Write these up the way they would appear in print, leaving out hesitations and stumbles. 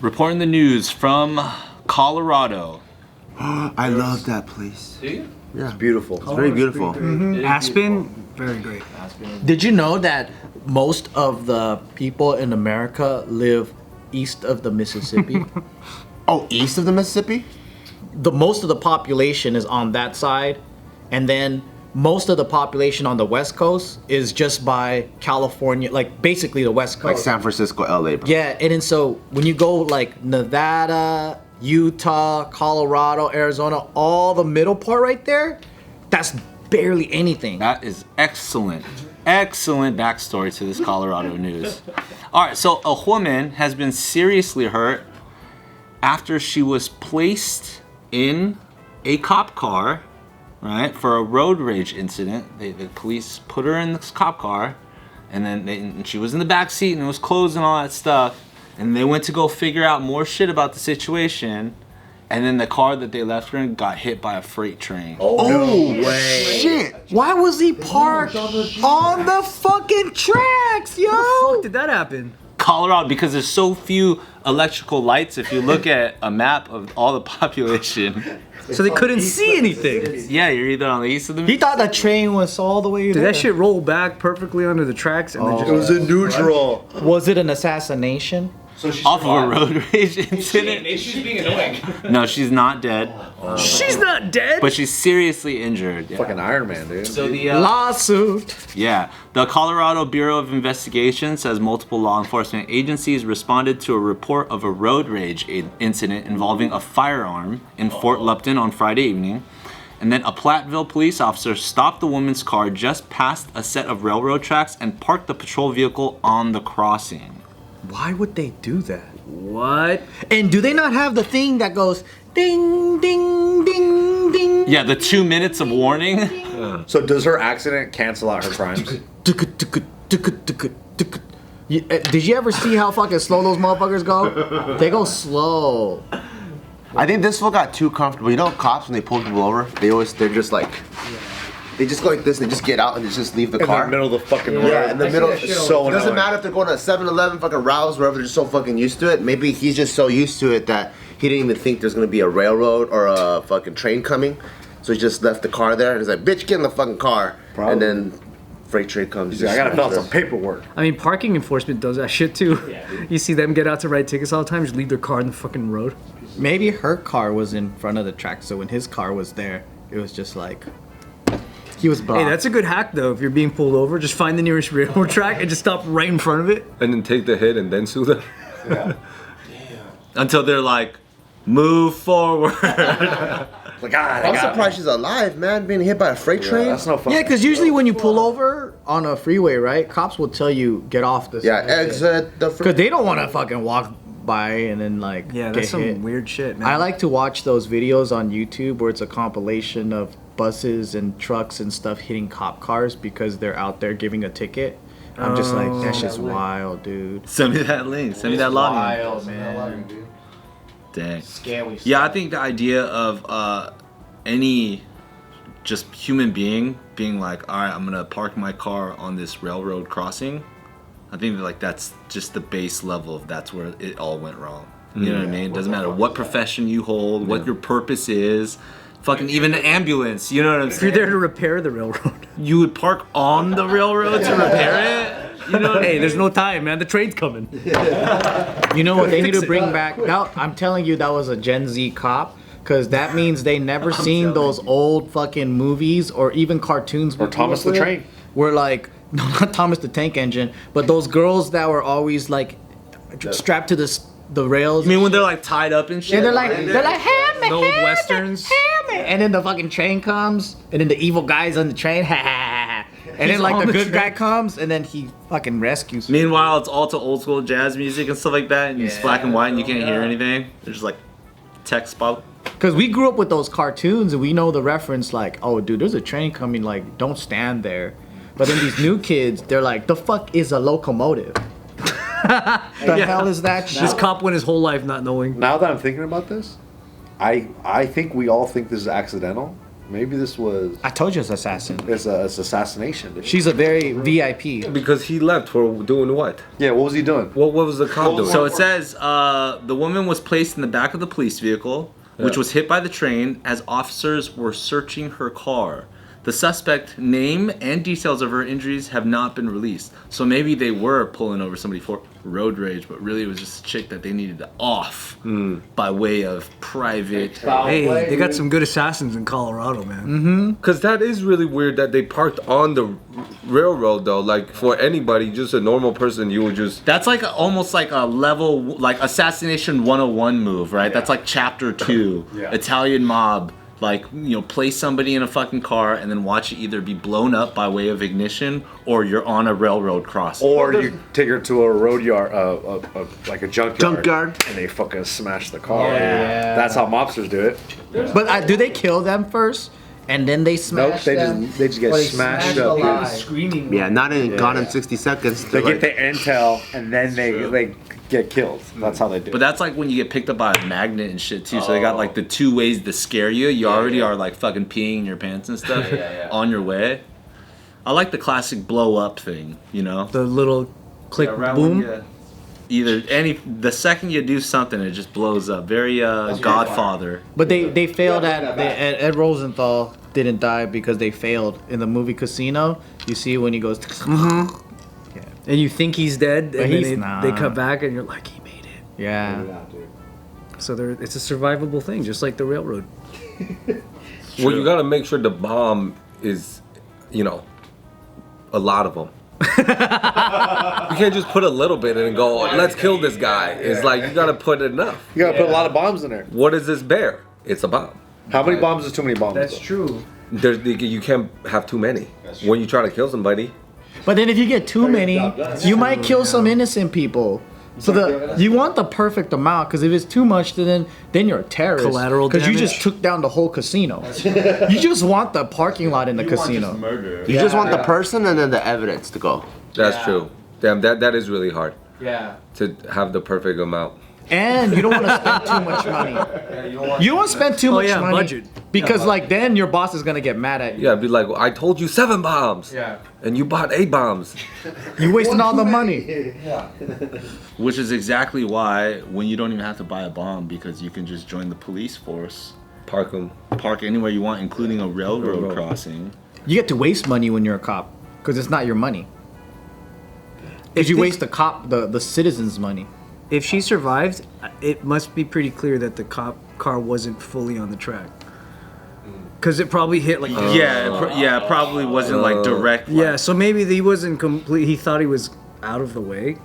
reporting the news from Colorado. I love that place. Do you? Yeah. It's beautiful. It's very beautiful. Aspen, very great. Did you know that most of the people in America live east of the Mississippi? Oh, east of the Mississippi? Most of the population is on that side, and then most of the population on the west coast is just by California, like basically the west coast. Like San Francisco, LA, bro. Yeah, and then so when you go like Nevada, Utah, Colorado, Arizona, all the middle part right there, that's barely anything. That is excellent. Excellent backstory to this Colorado news. All right, so a woman has been seriously hurt after she was placed in a cop car, right, for a road rage incident. The police put her in this cop car, and then and she was in the back seat, and it was closed and all that stuff. And they went to go figure out more shit about the situation, and then the car that they left her in got hit by a freight train. Oh, no way. Shit. Why was he parked on the fucking tracks, yo? How the fuck did that happen? Colorado, because there's so few electrical lights. If you look at a map of all the population, So they couldn't see anything. yeah, you're either on the east of the. He thought the train was all the way Did there. that shit roll back perfectly under the tracks and then just... It was in neutral. Was it an assassination? So she Off of a survived. road rage incident. Maybe she's being annoying. No, she's not dead, She's not dead. but she's seriously injured. Yeah. Fucking Iron Man, dude. So the Lawsuit. yeah, the Colorado Bureau of Investigation says multiple law enforcement agencies responded to a report of a road rage incident involving a firearm in Fort Lupton on Friday evening. And then a Platteville police officer stopped the woman's car just past a set of railroad tracks and parked the patrol vehicle on the crossing. Why would they do that? What? And do they not have the thing that goes ding, ding, ding, ding? Yeah, the 2 minutes of warning. So does her accident cancel out her crimes? Did you ever see how fucking slow those motherfuckers go? They go slow. I think this fool got too comfortable. You know, cops, when they pull people over, they're just like, they just go like this, they just get out and they just leave the car. In the middle of the fucking road. Yeah, in the middle. It's so It doesn't annoying. matter if they're going to 7-Eleven, fucking Rouse, wherever, they're just so fucking used to it. Maybe he's just so used to it that he didn't even think there's going to be a railroad or a fucking train coming. So he just left the car there and he's like, bitch, get in the fucking car. Probably. And then freight train comes. He's like, I gotta fill out some paperwork. I mean, parking enforcement does that shit too. You see them get out to write tickets all the time, just leave their car in the fucking road. Maybe her car was in front of the track, so when his car was there, it was just like he was blocked. Hey, that's a good hack though. If you're being pulled over, just find the nearest railroad track and just stop right in front of it. And then take the hit and then sue them. Until they're like, move forward. Like, God, I'm surprised she's alive, man, being hit by a freight train. That's no fun. Yeah, because usually when you pull over on a freeway, right, cops will tell you get off this. Yeah, exit the Because they don't want to fucking walk by and then like Yeah, get that's some hit. weird shit, man. I like to watch those videos on YouTube where it's a compilation of buses and trucks and stuff hitting cop cars because they're out there giving a ticket. I'm just like, that's just wild, dude. Send me that link. Send me that login. Wild, man. Dang. Scary. Yeah, I think the idea of any just human being being like, all right, I'm gonna park my car on this railroad crossing. I think that, like, that's just the base level of that's where it all went wrong. You know what I mean? It doesn't matter what profession you hold, what your purpose is. Fucking even an ambulance. You know what I'm If you're saying? there to repair the railroad. You would park on the railroad to repair it. You know what I Hey, mean? there's no time, man. The train's coming. You know what they need to bring back? Now, I'm telling you, that was a Gen Z cop. Because that means they never seen those old fucking movies or even cartoons. Or Thomas the Train. Where like, no, not Thomas the Tank Engine, but those girls that were always like strapped to the rails. I mean, when they're like tied up and shit. And they're like, help me, The old help me, westerns. help me. And then the fucking train comes, and then the evil guy's on the train, ha ha ha. And He's then like on the the good guy train. comes, and then he fucking rescues. Meanwhile, it's all to old school jazz music and stuff like that, and it's black and white, and you can't hear anything. There's just like text pop. Because we grew up with those cartoons, and we know the reference, like, oh, dude, there's a train coming, like, don't stand there. But then these new kids, they're like, the fuck is a locomotive? The hell is that shit? This cop went his whole life not knowing. Now that I'm thinking about this, I think we all think this is accidental, Maybe this was. I told you it's assassin. It's assassination. She's a very VIP. Because he left for doing what? Yeah, what was he doing? What was the cop doing? So it says the woman was placed in the back of the police vehicle, which was hit by the train as officers were searching her car. The suspect name and details of her injuries have not been released. So maybe they were pulling over somebody for road rage, but really it was just a chick that they needed to off by way of private. Hey, they got some good assassins in Colorado, man. Because that is really weird that they parked on the railroad, though. Like, for anybody, just a normal person, you would just... That's like almost like a level, like Assassination 101 move, right? That's like chapter 2, Italian mob. Like, you know, place somebody in a fucking car and then watch it either be blown up by way of ignition or you're on a railroad crossing. Or you take her to a road yard, like a junkyard, and they fucking smash the car. Yeah. That's how mobsters do it. But do they kill them first and then they Nope, smash them? they just get Or they smashed smash up. alive? Screaming. Yeah, not in gone in 60 seconds. They They're get the intel and then they get killed. That's how they do But it. that's like when you get picked up by a magnet and shit too. So they got like the 2 ways to scare you. You already are like fucking peeing in your pants and stuff on your way. I like the classic blow up thing, you know? The little click boom. Either the second you do something, it just blows up. Very Godfather. But they failed at Ed Rosenthal didn't die because they failed in the movie Casino. You see when he goes. And you think he's dead, But and he's then not. they come back, and you're like, he made it. Yeah. So it's a survivable thing, just like the railroad. Well, you gotta make sure the bomb is, you know, a lot of them. You can't just put a little bit in and go, let's kill this guy. It's like, you gotta put enough. You gotta put a lot of bombs in there. What is this bear? It's a bomb. How many bombs is too many bombs? though? true. You can't have too many. When you try to kill somebody, But then if you get too many, you might kill some innocent people. So you want the perfect amount, because if it's too much, then you're a terrorist. Collateral Because you damage. just took down the whole casino. You just want the parking lot in the casino. You just want the person and then the evidence to go. that's true. Damn, that is really hard Yeah. to have the perfect amount. And you don't want to spend too much money. You don't want to spend too much money. budget. Because like then your boss is gonna get mad at you. Yeah, be like, I told you 7 bombs. Yeah. And you bought 8 bombs. You wasting all the money. Which is exactly why when you don't even have to buy a bomb because you can just join the police force. Park them. Park anywhere you want, including a railroad crossing. You get to waste money when you're a cop, because it's not your money. If you waste the citizens' money. If she survived, it must be pretty clear that the cop car wasn't fully on the track. Because it probably hit like... It probably wasn't like direct. Yeah, so maybe he wasn't complete. He thought he was out of the way.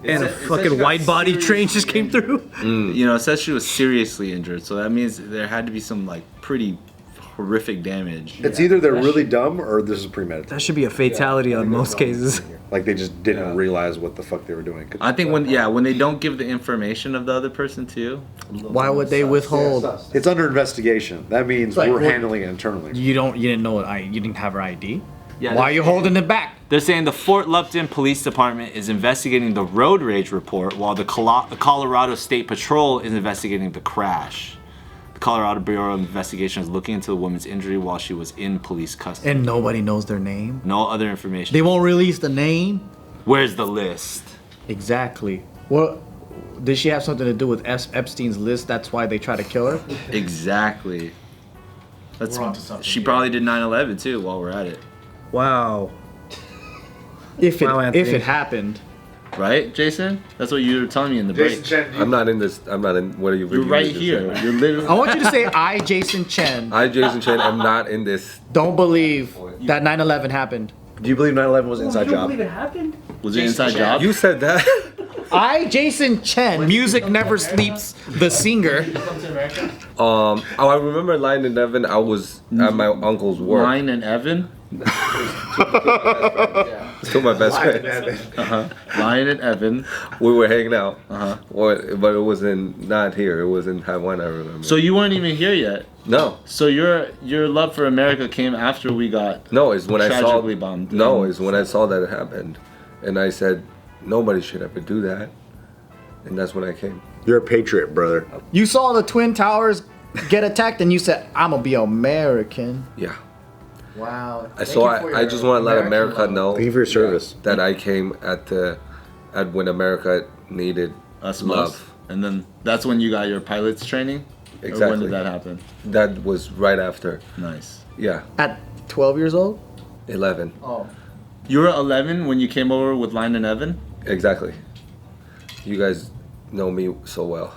And a fucking wide body train just came through. You know, it says she was seriously injured, so that means there had to be some like pretty horrific damage. It's either they're really dumb or this is premeditated. That should be a fatality on most cases. Like they just didn't realize what the fuck they were doing. I think when they don't give the information of the other person too. Why would they withhold? It's under investigation. That means we're handling it internally. You didn't know it. You didn't have her ID. Yeah, Why are you holding it back? They're saying the Fort Lupton Police Department is investigating the road rage report, while the Colorado State Patrol is investigating the crash. The Colorado Bureau of Investigation is looking into the woman's injury while she was in police custody. And nobody knows their name. No other information. They won't release the name. Where's the list? Exactly. Well, did she have something to do with Epstein's list? That's why they try to kill her. Exactly. We're onto something She here. probably did 9/11 too. While we're at it, Wow. If Anthony. it happened. right, Jason? That's what you were telling me in the break. I'm not in this. I'm not in. What are you? You're right here. You're literally. I want you to say, I, Jason Chen, I, Jason Cheny, am not in this. don't believe that 9/11 happened. Do you believe 9/11 was an inside job? it happened? Was it inside job? You said that. I, Jason Chen, Music Never Sleeps, the singer. I remember Lion and Evan. I was at my uncle's work. Ryan and Evan. Still my best friend. Ryan and Evan. We were hanging out. Uh-huh. But it was not here. It was in Taiwan. I remember. So you weren't even here yet. no, So your love for America came after we got. no. It's when I saw. Tragically bombed. No, it's when I saw that it happened, and I said, nobody should ever do that, and that's when I came. You're a patriot, brother. You saw the Twin Towers get attacked and you said, I'm gonna be American. Yeah. Wow. I just want to let America know Thank you for your service. that I came at when America needed Us love. most. And then that's when you got your pilot's training? Or when Exactly. did that happen? That was right after. Nice. Yeah. At 12 years old? 11. Oh. You were 11 when you came over with Lion and Evan? Exactly. You guys know me so well.